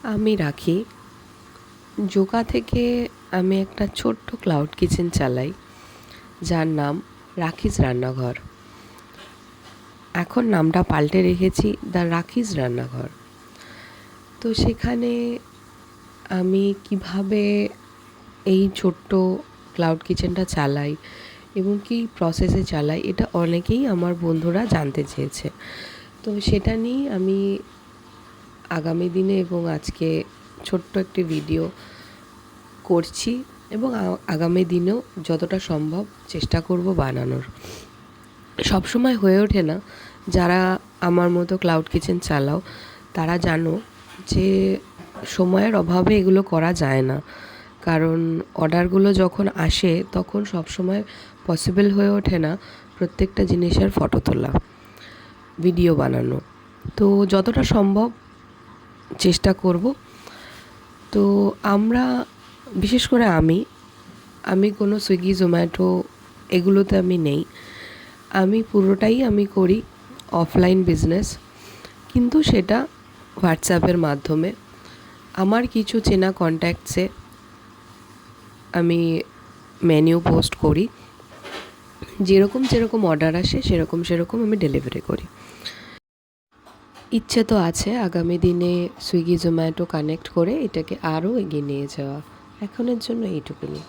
আমি রাখি। জোকা থেকে আমি একটা ছোট্ট ক্লাউড কিচেন চালাই, যার নাম রাখিস রান্নাঘর। এখন নামটা পাল্টে রেখেছি দ্য রাখিস রান্নাঘর। তো সেখানে আমি কিভাবে এই ছোট্ট ক্লাউড কিচেনটা চালাই এবং কী প্রসেসে চালাই, এটা অনেকেই আমার বন্ধুরা জানতে চেয়েছে। তো সেটা নিয়েই আমি আগামী দিনে এবং আজকে ছোট্ট একটি ভিডিও করছি এবং আগামী দিনেও যতটা সম্ভব চেষ্টা করব বানানোর। সবসময় হয়ে ওঠে না। যারা আমার মতো ক্লাউড কিচেন চালাও তারা জানো যে সময়ের অভাবে এগুলো করা যায় না, কারণ অর্ডারগুলো যখন আসে তখন সবসময় পসিবল হয়ে ওঠে না প্রত্যেকটা জিনিসের ফটো তোলা, ভিডিও বানানো। তো যতটা সম্ভব চেষ্টা করব। তো আমরা বিশেষ করে আমি কোনো সুইগি জোম্যাটো এগুলোতে আমি নেই। আমি পুরোটাই করি অফলাইন বিজনেস, কিন্তু সেটা হোয়াটসঅ্যাপের মাধ্যমে। আমার কিছু চেনা কন্ট্যাক্টসে আমি মেনু পোস্ট করি, যেরকম অর্ডার আসে সেরকম আমি ডেলিভারি করি। ইচ্ছে তো আছে আগামী দিনে সুইগি জোম্যাটো কানেক্ট করে এটাকে আরও এগিয়ে নিয়ে যাওয়া। এখনের জন্য এইটুকুনি।